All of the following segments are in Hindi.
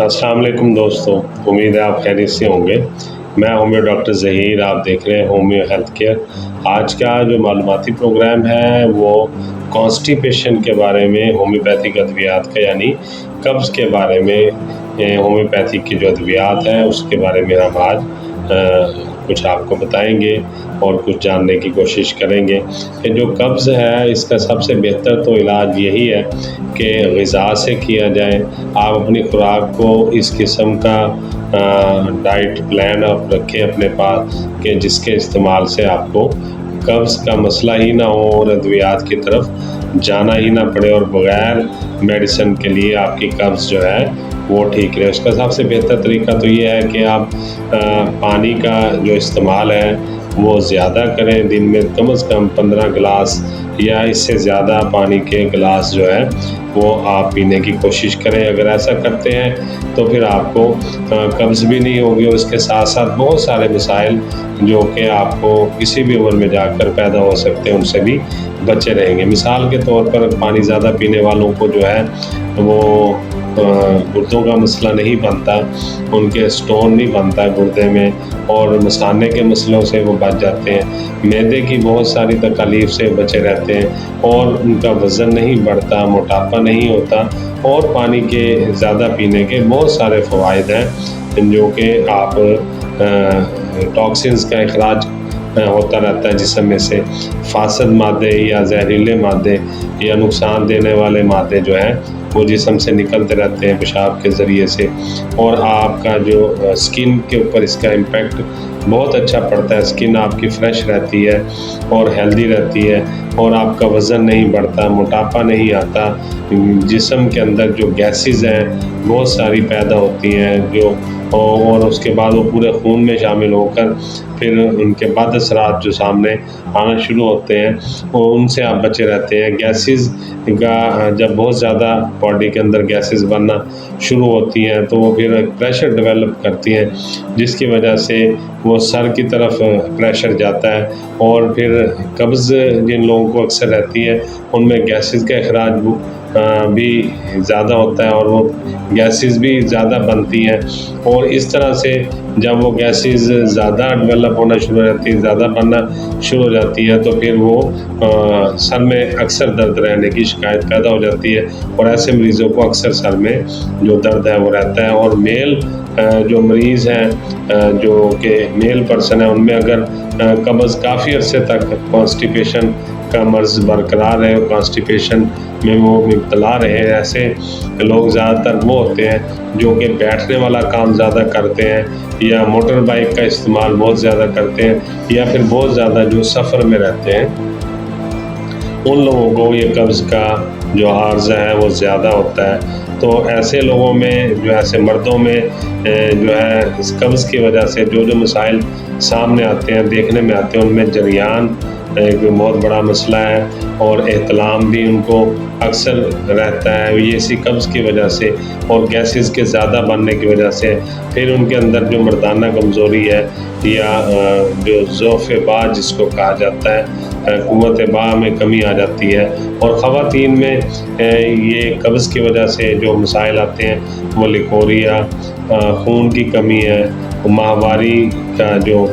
अस्सलाम वालेकुम दोस्तों, उम्मीद है आप खैरियत से होंगे। मैं होम्यो डॉक्टर ज़हीर, आप देख रहे हैं होम्यो हेल्थ केयर। आज का जो मालूमाती प्रोग्राम है वो कॉन्स्टिपेशन के बारे में, होम्योपैथिक अद्वियात का यानी कब्ज़ के बारे में होम्योपैथिक की जो अद्वियात हैं उसके बारे में हम आज कुछ आपको बताएंगे और कुछ जानने की कोशिश करेंगे कि जो कब्ज़ है इसका सबसे बेहतर तो इलाज यही है कि ग़िज़ा से किया जाए। आप अपनी खुराक को इस किस्म का डाइट प्लान आप रखें अपने पास कि जिसके इस्तेमाल से आपको कब्ज़ का मसला ही ना हो और अद्वियात की तरफ जाना ही ना पड़े और बग़ैर मेडिसिन के लिए आपकी कब्ज़ जो है वो ठीक रहे। उसका सबसे बेहतर तरीका तो ये है कि आप पानी का जो इस्तेमाल है वो ज़्यादा करें। दिन में कम से कम 15 गिलास या इससे ज़्यादा पानी के गिलास जो है वो आप पीने की कोशिश करें। अगर ऐसा करते हैं तो फिर आपको कब्ज़ भी नहीं होगी और इसके साथ साथ बहुत सारे मसाइल जो कि आपको किसी भी उम्र में जाकर पैदा हो सकते हैं उनसे भी बचे रहेंगे। मिसाल के तौर पर पानी ज़्यादा पीने वालों को जो है वो गुर्दों का मसला नहीं बनता, उनके स्टोन नहीं बनता गुर्दे में और मसाने के मसलों से वो बच जाते हैं। मैदे की बहुत सारी तकलीफ़ से बचे रहते हैं और उनका वज़न नहीं बढ़ता, मोटापा नहीं होता और पानी के ज़्यादा पीने के बहुत सारे फ़वाइद हैं जो कि आप टॉक्सिन्स का इखराज होता रहता है जिस्म में से, फासद मादे या जहरीले मादे या नुकसान देने वाले मादे जो हैं वो जिस्म से निकलते रहते हैं पेशाब के ज़रिए से और आपका जो स्किन के ऊपर इसका इम्पेक्ट बहुत अच्छा पड़ता है। स्किन आपकी फ्रेश रहती है और हेल्दी रहती है और आपका वज़न नहीं बढ़ता, मोटापा नहीं आता। जिस्म के अंदर जो गैसेस हैं बहुत सारी पैदा होती हैं जो और उसके बाद वो पूरे खून में शामिल होकर फिर उनके बाद असरात जो सामने आना शुरू होते हैं वो उनसे आप बचे रहते हैं। गैसेस का जब बहुत ज़्यादा बॉडी के अंदर गैसेस बनना शुरू होती हैं तो वो फिर प्रेशर डेवलप करती हैं जिसकी वजह से वो सर की तरफ प्रेशर जाता है और फिर कब्ज़ जिन लोगों को अक्सर रहती है उनमें गैसेस का इखराज भी ज़्यादा होता है और वो गैसेस भी ज़्यादा बनती हैं और इस तरह से जब वो गैसेस ज़्यादा डेवलप होना शुरू हो जाती है, ज़्यादा बनना शुरू हो जाती है तो फिर वो सर में अक्सर दर्द रहने की शिकायत पैदा हो जाती है और ऐसे मरीज़ों को अक्सर सर में जो दर्द है वो रहता है। और मेल जो मरीज़ हैं जो कि मेल पर्सन है उनमें अगर कब्ज़ काफ़ी अरसे तक कॉन्स्टिपेशन का मर्ज़ बरकरार है, कॉन्स्टिपेशन में वो मुब्तला रहे, ऐसे लोग ज़्यादातर वो होते हैं जो कि बैठने वाला काम ज़्यादा करते हैं या मोटर बाइक का इस्तेमाल बहुत ज़्यादा करते हैं या फिर बहुत ज़्यादा जो सफ़र में रहते हैं, उन लोगों को ये कब्ज़ का जो आर्ज़ा है वो ज़्यादा होता है। तो ऐसे लोगों में जो ऐसे मर्दों में जो है इस कब्ज़ की वजह से जो मसाइल सामने आते हैं, देखने में आते हैं, उनमें जरियान एक बहुत बड़ा मसला है और एहतलाम भी उनको अक्सर रहता है ये इसी कब्ज़ की वजह से और गैसेस के ज़्यादा बनने की वजह से। फिर उनके अंदर जो मर्दाना कमज़ोरी है या जो ज़ौफ़ बा जिसको कहा जाता है, क़ुव्वत बा में कमी आ जाती है और ख़वातीन में ये कब्ज़ की वजह से जो मसाइल आते हैं वो लिकोरिया, खून की कमी है, माहवारी का जो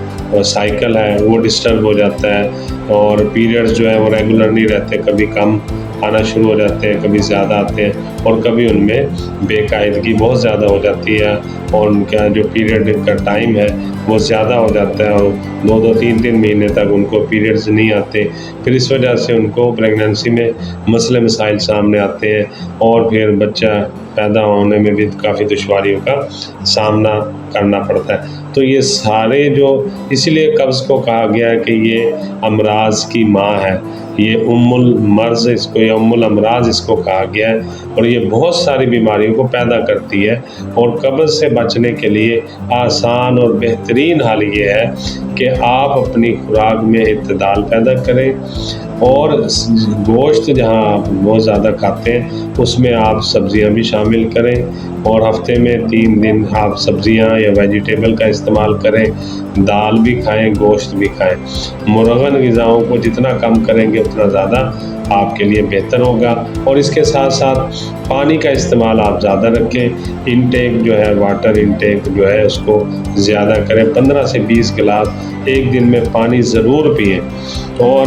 साइकिल है वो डिस्टर्ब हो जाता है और पीरियड्स जो है वो रेगुलर नहीं रहते, कभी कम आना शुरू हो जाते हैं, कभी ज़्यादा आते हैं और कभी उनमें बेकायदगी बहुत ज़्यादा हो जाती है और उनका जो पीरियड का टाइम है वो ज़्यादा हो जाता है और 2-2, 3-3 महीने तक उनको पीरियड्स नहीं आते। फिर इस वजह से उनको प्रेगनेंसी में मसले मसाइल सामने आते हैं और फिर बच्चा पैदा होने में भी काफ़ी दुश्वारियों का सामना करना पड़ता है। तो ये सारे जो इसीलिए कब्ज़ को कहा गया है कि ये अमराज़ की माँ है, ये उम्मुल मर्ज़ इसको या उम्मुल अमराज़ इसको कहा गया है और ये बहुत सारी बीमारियों को पैदा करती है। और कब्ज़ से बचने के लिए आसान और बेहतरीन हल ये है कि आप अपनी खुराक में इत्तेदाल पैदा करें और गोश्त जहाँ आप बहुत ज़्यादा खाते हैं उसमें आप सब्ज़ियाँ भी शामिल करें और हफ्ते में 3 दिन आप सब्ज़ियाँ या वेजिटेबल का इस्तेमाल करें, दाल भी खाएं, गोश्त भी खाएं। मुरगन ग़िज़ाओं को जितना कम करेंगे उतना ज़्यादा आपके लिए बेहतर होगा। और इसके साथ साथ पानी का इस्तेमाल आप ज़्यादा रखें, इनटेक जो है वाटर इनटेक जो है उसको ज़्यादा करें, 15 से 20 गिलास एक दिन में पानी ज़रूर पिएं। और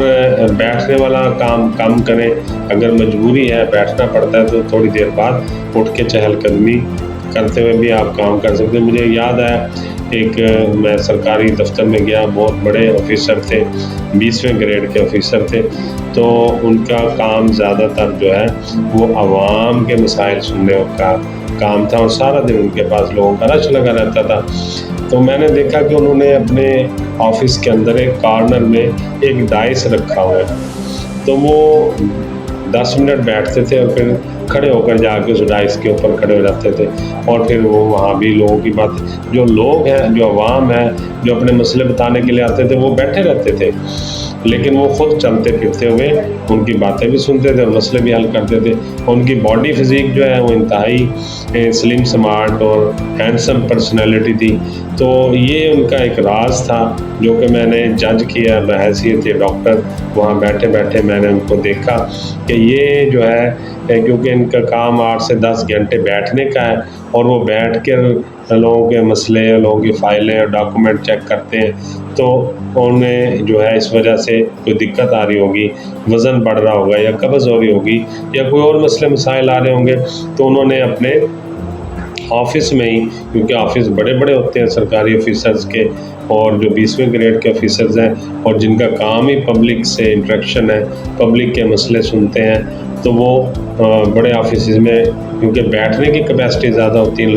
बैठने वाला काम कम करें, अगर मजबूरी है बैठना पड़ता है तो थोड़ी देर बाद उठ के चहलकदमी करते हुए भी आप काम कर सकते हैं। मुझे याद है एक मैं सरकारी दफ्तर में गया, बहुत बड़े ऑफिसर थे, 20वें ग्रेड के ऑफिसर थे, तो उनका काम ज़्यादातर जो है वो आवाम के मसाइल सुनने का काम था और सारा दिन उनके पास लोगों का रश लगा रहता था। तो मैंने देखा कि उन्होंने अपने ऑफिस के अंदर एक कॉर्नर में एक डाइस रखा हुआ है, तो वो 10 मिनट बैठते थे और फिर खड़े होकर जाके उस डाइस के ऊपर खड़े हो जाते थे और फिर वो वहाँ भी लोगों की बात, जो लोग हैं, जो अवाम है, जो अपने मसले बताने के लिए आते थे वो बैठे रहते थे, लेकिन वो खुद चलते फिरते हुए उनकी बातें भी सुनते थे और मसले भी हल करते थे। उनकी बॉडी फिजिक जो है वो इंतहाई स्लिम स्मार्ट और हैंडसम पर्सनैलिटी थी। तो ये उनका एक राज था जो कि मैंने जज किया बहैसियत डॉक्टर। वहाँ बैठे बैठे मैंने उनको देखा कि ये जो है क्योंकि इनका काम 8 से 10 घंटे बैठने का है और वो बैठ कर लोगों के मसले, लोगों की फ़ाइलें और डॉक्यूमेंट चेक करते हैं, तो उन्हें जो है इस वजह से कोई दिक्कत आ रही होगी, वज़न बढ़ रहा होगा या कब्ज़ हो रही होगी या कोई और मसले मसाइल आ रहे होंगे, तो उन्होंने अपने ऑफिस में ही, क्योंकि ऑफिस बड़े बड़े होते हैं सरकारी ऑफिसर्स के, और जो 20वें ग्रेड के ऑफिसर्स हैं और जिनका काम ही पब्लिक से इंटरेक्शन है, पब्लिक के मसले सुनते हैं, तो वो बड़े ऑफिस में क्योंकि बैठने की कैपेसिटी ज़्यादा होती है,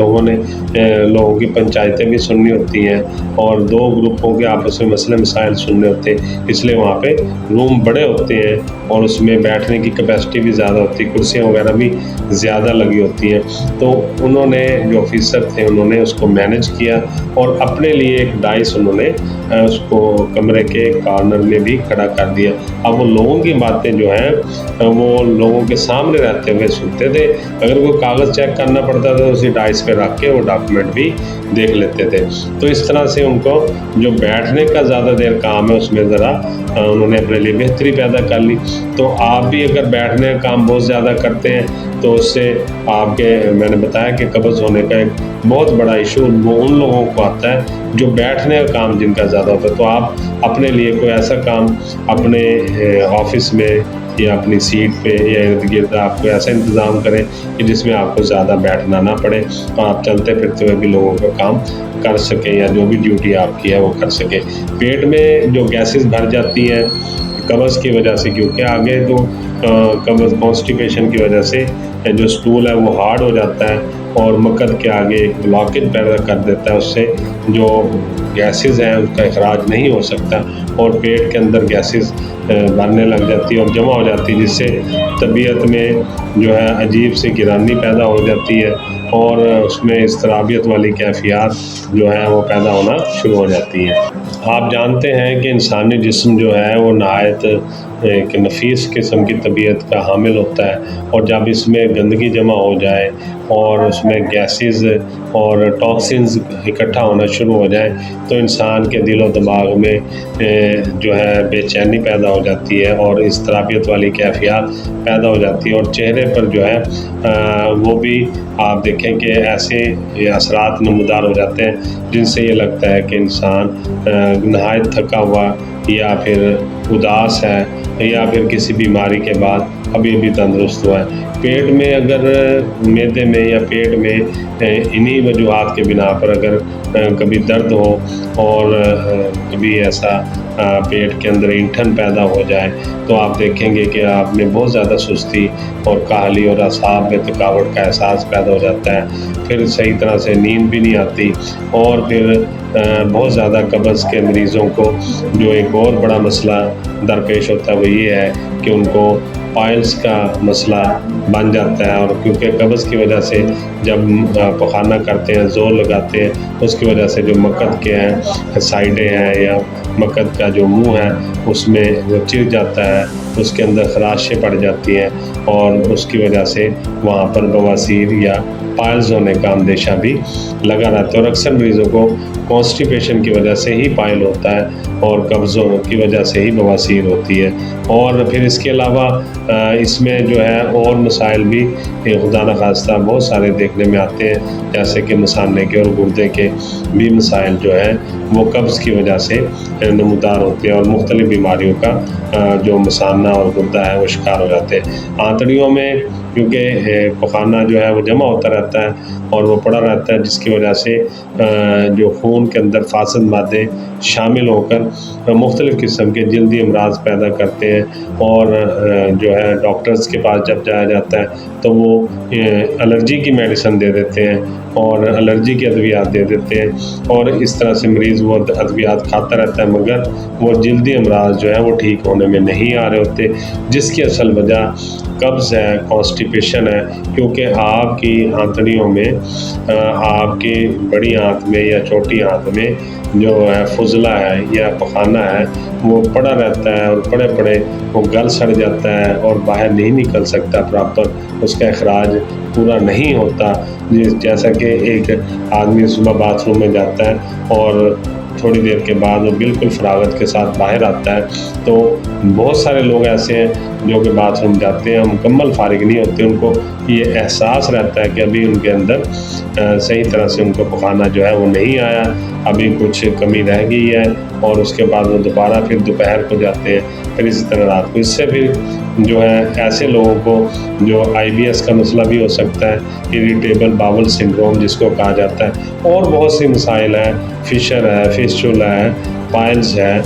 लोगों की पंचायतें भी सुननी होती हैं और 2 ग्रुपों के आपस में मसले मसाइल सुनने होते हैं, इसलिए वहाँ पे रूम बड़े होते हैं और उसमें बैठने की कैपेसिटी भी ज़्यादा होती है, कुर्सियाँ वगैरह भी ज़्यादा लगी होती हैं। तो उन्होंने, जो ऑफिसर थे, उन्होंने उसको मैनेज किया और अपने लिए एक डाइस उन्होंने उसको कमरे के कॉर्नर में भी खड़ा कर दिया। अब वो लोगों की बातें जो हैं वो लोगों के सामने रहते हुए सुनते थे। अगर कोई कागज़ चेक करना पड़ता था तो उसी डाइस पे रख के वो डॉक्यूमेंट भी देख लेते थे। तो इस तरह से उनको जो बैठने का ज़्यादा देर काम है उसमें ज़रा उन्होंने अपने लिए बेहतरी पैदा कर ली। तो आप भी अगर बैठने का काम बहुत ज़्यादा करते हैं तो उससे आपके, मैंने बताया कि कब्ज़ होने का एक बहुत बड़ा इशू वो उन लोगों को आता है जो बैठने का काम जिनका ज़्यादा होता है। तो आप अपने लिए कोई ऐसा काम अपने ऑफिस में या अपनी सीट पे या इर्द गिर्द आप कोई ऐसा इंतज़ाम करें कि जिसमें आपको ज़्यादा बैठना ना पड़े, तो आप चलते फिरते हुए भी लोगों का काम कर सकें या जो भी ड्यूटी आपकी है वो कर सकें। पेट में जो गैसेस भर जाती हैं कब्ज़ की वजह से, क्योंकि आगे जो कब्ज़ कॉन्स्टिपेशन की वजह से जो स्टूल है वो हार्ड हो जाता है और मकद के आगे एक ब्लॉकेज पैदा कर देता है, उससे जो गैसेस हैं उसका इखराज नहीं हो सकता और पेट के अंदर गैसेस भरने लग जाती है और जमा हो जाती है, जिससे तबीयत में जो है अजीब सी गिरानी पैदा हो जाती है और उसमें इज़्तिराबियत वाली कैफ़ियत जो है वो पैदा होना शुरू हो जाती है। आप जानते हैं कि इंसानी जिस्म जो है वो नहायत एक नफीस किस्म की तबीयत का हामिल होता है और जब इसमें गंदगी जमा हो जाए और उसमें गैसेस और टॉक्सिन्स इकट्ठा होना शुरू हो जाए तो इंसान के दिलो दिमाग में जो है बेचैनी पैदा हो जाती है और इज़्तिराबियत वाली कैफ़ियत पैदा हो जाती है और चेहरे पर जो है वो भी आप देखें कि ऐसे असरात नमूदार हो जाते हैं जिनसे ये लगता है कि इंसान नहायत थका हुआ या फिर उदास है या फिर किसी बीमारी के बाद अभी अभी तंदुरुस्त हुआ है। पेट में अगर मैदे में या पेट में इन्हीं वजूहात के बिना पर अगर कभी दर्द हो और कभी ऐसा पेट के अंदर ईंठन पैदा हो जाए तो आप देखेंगे कि आप में बहुत ज़्यादा सुस्ती और काहली और असाब में थकावट का एहसास पैदा हो जाता है, फिर सही तरह से नींद भी नहीं आती और फिर बहुत ज़्यादा कब्ज़ के मरीज़ों को जो एक और बड़ा मसला दरपेश होता है वो ये है कि उनको पाइल्स का मसला बन जाता है और क्योंकि कब्ज़ की वजह से जब पखाना करते हैं, ज़ोर लगाते हैं, उसकी वजह से जो मकद के हैं साइडें हैं या मकद का जो मुंह है उसमें वो चिर जाता है उसके अंदर खराशें पड़ जाती हैं और उसकी वजह से वहाँ पर बवासीर या पाइल्स होने का अंदेशा भी लगा रहता है। और अक्सर मरीज़ों को कॉन्स्टिपेशन की वजह से ही पाइल होता है और कब्ज़ों की वजह से ही बवासीर होती है। और फिर इसके अलावा इसमें जो है और मसाइल भी खुदा न खास्ता बहुत सारे देखने में आते हैं, जैसे कि मसाने के और गुर्दे के भी मसाइल जो है वो कब्ज़ की वजह से नमूदार होते हैं और मुख्तलिफ़ बीमारियों का जो मसाना और गुर्दा है वो शिकार हो जाते हैं। आंतड़ियों में क्योंकि पखाना जो है वो जमा होता रहता है और वो पड़ा रहता है, जिसकी वजह से जो खून के अंदर फासद मादे शामिल होकर मुख्तलिफ़ किस्म के जल्दी अमराज पैदा करते हैं। और जो है डॉक्टर्स के पास जब जाया जाता है तो वो एलर्जी की मेडिसिन दे देते हैं और एलर्जी की अद्वियात दे देते हैं और इस तरह से मरीज़ वो अद्वियात खाता रहता है, मगर वो जल्दी अमराज जो है वो ठीक होने में नहीं आ रहे होते, जिसकी असल वजह कब्ज़ है, कॉन्स्टिपेशन है। क्योंकि आपकी आंतड़ियों में आपकी बड़ी आंत में या छोटी आंत में जो है फुजला है या पखाना है वो पड़ा रहता है और पड़े पड़े वो गल सड़ जाता है और बाहर नहीं निकल सकता, प्रॉपर उसका अखराज पूरा नहीं होता। जैसा कि एक आदमी सुबह बाथरूम में जाता है और थोड़ी देर के बाद वो बिल्कुल फरागत के साथ बाहर आता है, तो बहुत सारे लोग ऐसे हैं जो कि बाथरूम जाते हैं मुकम्मल फारिग नहीं होते, उनको ये एहसास रहता है कि अभी उनके अंदर सही तरह से उनको पखाना जो है वो नहीं आया, अभी कुछ कमी रह गई है और उसके बाद वो दोबारा फिर दोपहर को जाते हैं, फिर इसी तरह रात को। इससे फिर जो है ऐसे लोगों को जो IBS का मसला भी हो सकता है, इरिटेबल बाउल सिंड्रोम जिसको कहा जाता है, और बहुत सी मसाइल हैं, फिशर है, फिस्टुला है, पाइल्स है,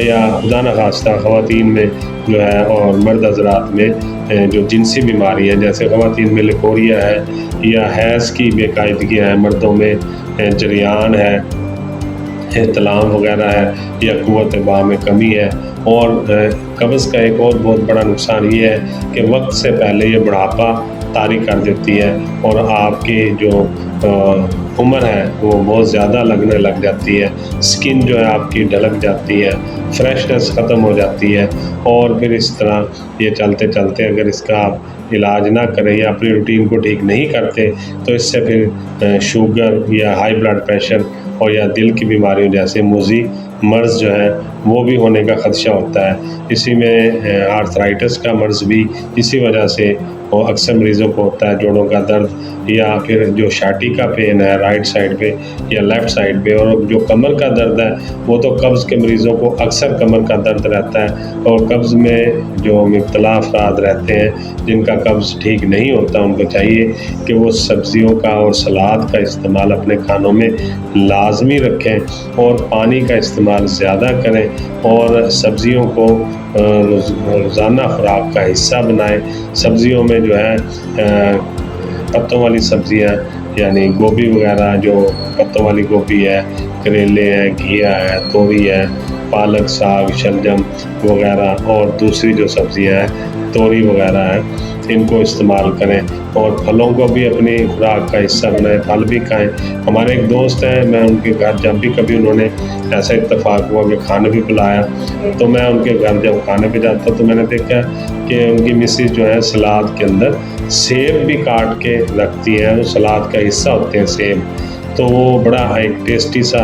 या खुदा न खास्ता ख़वातीन में जो है और मर्द हज़रात में जो जिनसी बीमारी है, जैसे ख़वातीन में लिकोरिया है या हैज़ की बेकायदगियाँ हैं, मर्दों में जरियान है, एहतलाम वगैरह है या क़ुव्वत बा में कमी है। और कब्ज़ का एक और बहुत बड़ा नुकसान ये है कि वक्त से पहले ये बुढ़ापा तारी कर देती है और आपकी जो उम्र है वो बहुत ज़्यादा लगने लग जाती है, स्किन जो है आपकी ढलक जाती है, फ्रेशनेस ख़त्म हो जाती है। और फिर इस तरह ये चलते चलते अगर इसका आप इलाज ना करें या अपनी रूटीन को ठीक नहीं करते तो इससे फिर शुगर या हाई ब्लड प्रेशर और या दिल की बीमारियों जैसे मुज़ी मर्ज़ जो है वो भी होने का ख़दशा होता है। इसी में आर्थराइटिस का मर्ज़ भी इसी वजह से वो अक्सर मरीज़ों को होता है, जोड़ों का दर्द या फिर जो छाती का पेन है राइट साइड पे या लेफ़्ट साइड पे। और जो कमर का दर्द है वो तो कब्ज़ के मरीज़ों को अक्सर कमर का दर्द रहता है, और कब्ज़ में जो मुब्तला अफ़राद रहते हैं जिनका कब्ज़ ठीक नहीं होता, उनको चाहिए कि वो सब्ज़ियों का और सलाद का इस्तेमाल अपने खानों में लाजमी रखें और पानी का इस्तेमाल ज़्यादा करें और सब्ज़ियों को रोज़ाना खुराक का हिस्सा बनाएं। सब्ज़ियों में जो है पत्तों वाली सब्ज़ियाँ यानी गोभी वगैरह, जो पत्तों वाली गोभी है, करेले हैं, घिया है, तोरी है, पालक, साग, शलजम वगैरह, और दूसरी जो सब्ज़ियाँ हैं तोरी वगैरह हैं, इनको इस्तेमाल करें। और फलों को भी अपनी खुराक का हिस्सा बनाएं, फल भी खाएं। हमारे एक दोस्त हैं, मैं उनके घर जब भी कभी उन्होंने ऐसा इत्तेफाक हुआ कि खाने भी बुलाया, तो मैं उनके घर जब खाने पे जाता तो मैंने देखा कि उनकी मिसेज जो है सलाद के अंदर सेब भी काट के रखती है, वो सलाद का हिस्सा होते हैं सेब, तो वो बड़ा एक टेस्टी सा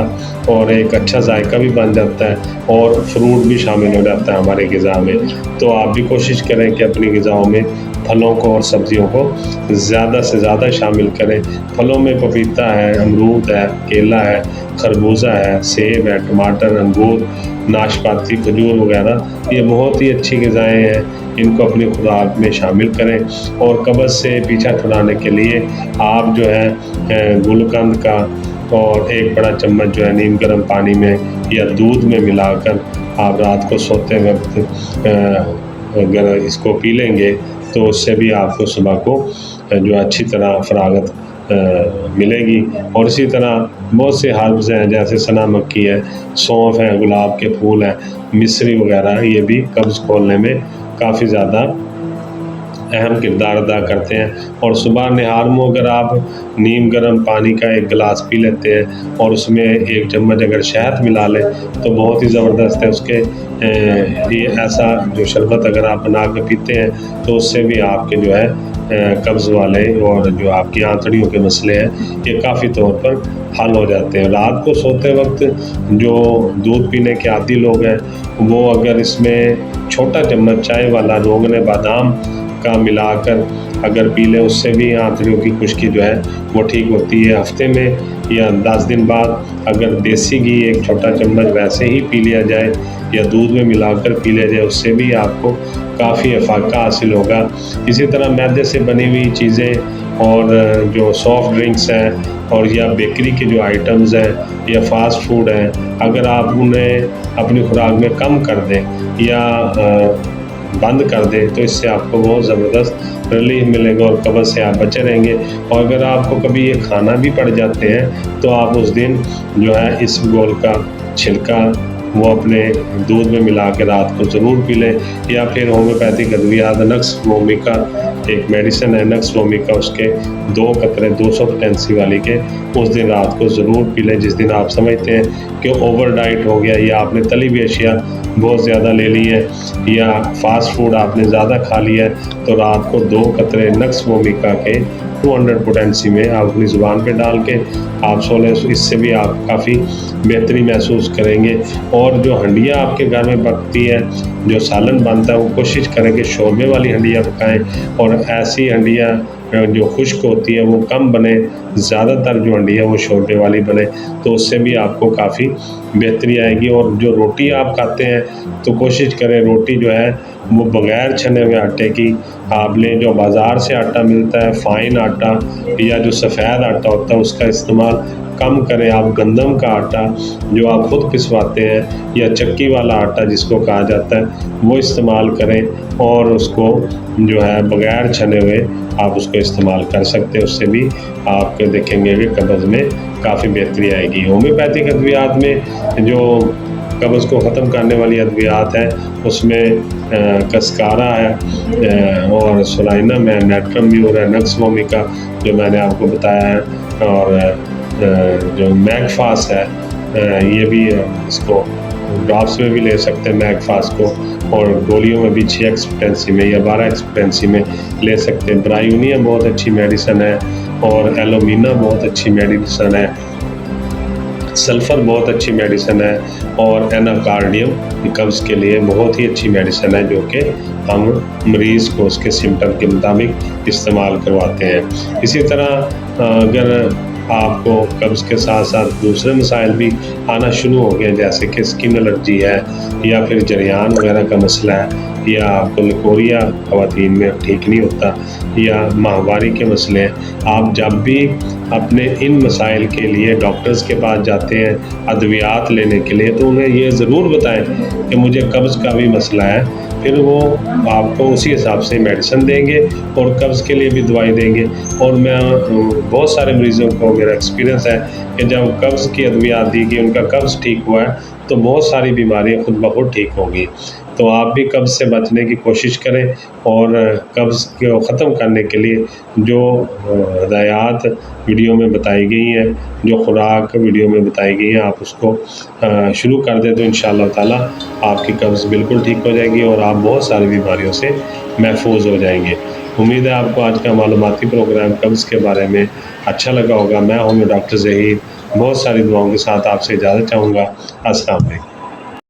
और एक अच्छा जायका भी बन जाता है और फ्रूट भी शामिल हो जाता है हमारे ग़िज़ा में। तो आप भी कोशिश करें कि अपनी ग़िज़ाओं में फलों को और सब्ज़ियों को ज़्यादा से ज़्यादा शामिल करें। फलों में पपीता है, अमरूद है, केला है, खरबूजा है, सेब है, टमाटर, अंगूर, नाशपाती, खजूर वगैरह, ये बहुत ही अच्छी ग़िज़ाएँ हैं, इनको अपनी खुराक में शामिल करें। और कब्ज़ से पीछा छुड़ाने के लिए आप जो है गुलकंद का और एक बड़ा चम्मच जो है नीम गर्म पानी में या दूध में मिलाकर आप रात को सोते वक्त अगर इसको पी लेंगे तो उससे भी आपको सुबह को जो अच्छी तरह फरागत मिलेगी। और इसी तरह बहुत से हर्ब्स हैं, जैसे सना मक्खी है, सौंफ है, गुलाब के फूल हैं, मिश्री वगैरह, ये भी कब्ज़ खोलने में काफ़ी ज़्यादा अहम किरदार अदा करते हैं। और सुबह निहार में अगर आप नीम गर्म पानी का एक गिलास पी लेते हैं और उसमें 1 चम्मच अगर शहद मिला लें तो बहुत ही ज़बरदस्त है। उसके ये ऐसा जो शरबत अगर आप बना के पीते हैं तो उससे भी आपके जो है कब्ज़ वाले और जो आपकी आंतड़ियों के मसले हैं ये काफ़ी तौर पर हल हो जाते हैं। रात को सोते वक्त जो दूध पीने के आदी लोग हैं वो अगर इसमें छोटा चम्मच चाय वाला रोगन बादाम का मिलाकर अगर पी लें उससे भी आंतड़ियों की खुश्की जो है वो ठीक होती है। हफ्ते में या 10 दिन बाद अगर देसी घी 1 छोटा चम्मच वैसे ही पी लिया जाए या दूध में मिलाकर पी लिया जाए उससे भी आपको काफ़ी अफाका हासिल होगा। इसी तरह मैदे से बनी हुई चीज़ें और जो सॉफ्ट ड्रिंक्स हैं और या बेकरी के जो आइटम्स हैं या फास्ट फूड हैं अगर आप उन्हें अपनी खुराक में कम कर दें या बंद कर दें तो इससे आपको बहुत ज़बरदस्त रिलीफ मिलेगा और कब्ज़ से आप बचे रहेंगे। और अगर आपको कभी ये खाना भी पड़ जाते हैं तो आप उस दिन जो है इस गोल का छिलका वो अपने दूध में मिला के रात को ज़रूर पी लें। या फिर होम्योपैथिक अद्वियात नक्स वोमिका एक मेडिसिन है नक्स वोमिका उसके 2 कतरे 200 पोटेंसी वाली के उस दिन रात को ज़रूर पी लें। जिस दिन आप समझते हैं कि ओवर डाइट हो गया या आपने तली हुई अशिया बहुत ज़्यादा ले ली है या फास्ट फूड आपने ज़्यादा खा लिया है तो रात को 2 कतरे नक्स वोमिका के 200 पोटेंसी में आप अपनी ज़ुबान पे डाल के आप सो लें। इससे भी आप काफ़ी बेहतरी महसूस करेंगे। और जो हंडियाँ आपके घर में पकती है जो सालन बनता है वो कोशिश करें कि शोरबे वाली हंडियाँ पकाएं और ऐसी हंडियाँ जो खुश्क होती है वो कम बने, ज़्यादातर जो हंडियाँ वो शोरबे वाली बने तो उससे भी आपको काफ़ी बेहतरी आएगी। और जो रोटी आप खाते हैं तो कोशिश करें रोटी जो है वो बग़ैर छने हुए आटे की आप लें। जो बाज़ार से आटा मिलता है फ़ाइन आटा या जो सफ़ेद आटा होता है उसका इस्तेमाल कम करें। आप गंदम का आटा जो आप खुद पिसवाते हैं या चक्की वाला आटा जिसको कहा जाता है वो इस्तेमाल करें और उसको जो है बग़ैर छने हुए आप उसको इस्तेमाल कर सकते हैं। उससे भी आप देखेंगे कि कब्ज़ में काफ़ी बेहतरी आएगी। होम्योपैथिक अद्वियात में जो कब्ज़ को ख़त्म करने वाली अद्वियात हैं उसमें कस्कारा है और सोलाइनम है, नेट्रम्यूर है, नक्स वोमिका जो मैंने आपको बताया है और जो मैगफास है ये भी इसको ड्रॉप्स में भी ले सकते हैं मैगफास को और गोलियों में भी 6 एक्सपेंसी में या 12 एक्सपेंसी में ले सकते हैं। ब्रायूनिया बहुत अच्छी मेडिसिन है और एलोमिना बहुत अच्छी मेडिसिन है, सल्फ़र बहुत अच्छी मेडिसिन है और एनाकार्डियम कब्ज़ के लिए बहुत ही अच्छी मेडिसिन है जो कि हम मरीज़ को उसके सिम्टम के मुताबिक इस्तेमाल करवाते हैं। इसी तरह अगर आपको कब्ज़ के साथ साथ दूसरे मसाइल भी आना शुरू हो गए जैसे कि स्किन एलर्जी है या फिर जरियान वगैरह का मसला है या आपको लिकोरिया ख़वातीन में ठीक नहीं होता या माहवारी के मसले हैं, आप जब भी अपने इन मसाइल के लिए डॉक्टर्स के पास जाते हैं अद्वियात लेने के लिए तो उन्हें ये ज़रूर बताएं कि मुझे कब्ज़ का भी मसला है। फिर वो आपको उसी हिसाब से मेडिसिन देंगे और कब्ज़ के लिए भी दवाई देंगे। और मैं बहुत सारे मरीज़ों को मेरा एक्सपीरियंस है कि जब कब्ज़ की अद्वियात दी गई उनका कब्ज़ ठीक हुआ है तो बहुत सारी बीमारियां खुद ब खुद ठीक होंगी। तो आप भी कब्ज़ से बचने की कोशिश करें और कब्ज़ को ख़त्म करने के लिए जो हिदायत वीडियो में बताई गई हैं, जो खुराक वीडियो में बताई गई हैं, आप उसको शुरू कर दें तो इंशाअल्लाह ताला आपकी कब्ज़ बिल्कुल ठीक हो जाएगी और आप बहुत सारी बीमारियों से महफूज हो जाएंगे। उम्मीद है आपको आज का मालूमाती प्रोग्राम कब्ज़ के बारे में अच्छा लगा होगा। मैं हूँ डॉक्टर ज़हीर, बहुत सारी दुआओं के साथ आपसे इजाज़त चाहूँगा। अस्सलाम वालेकुम।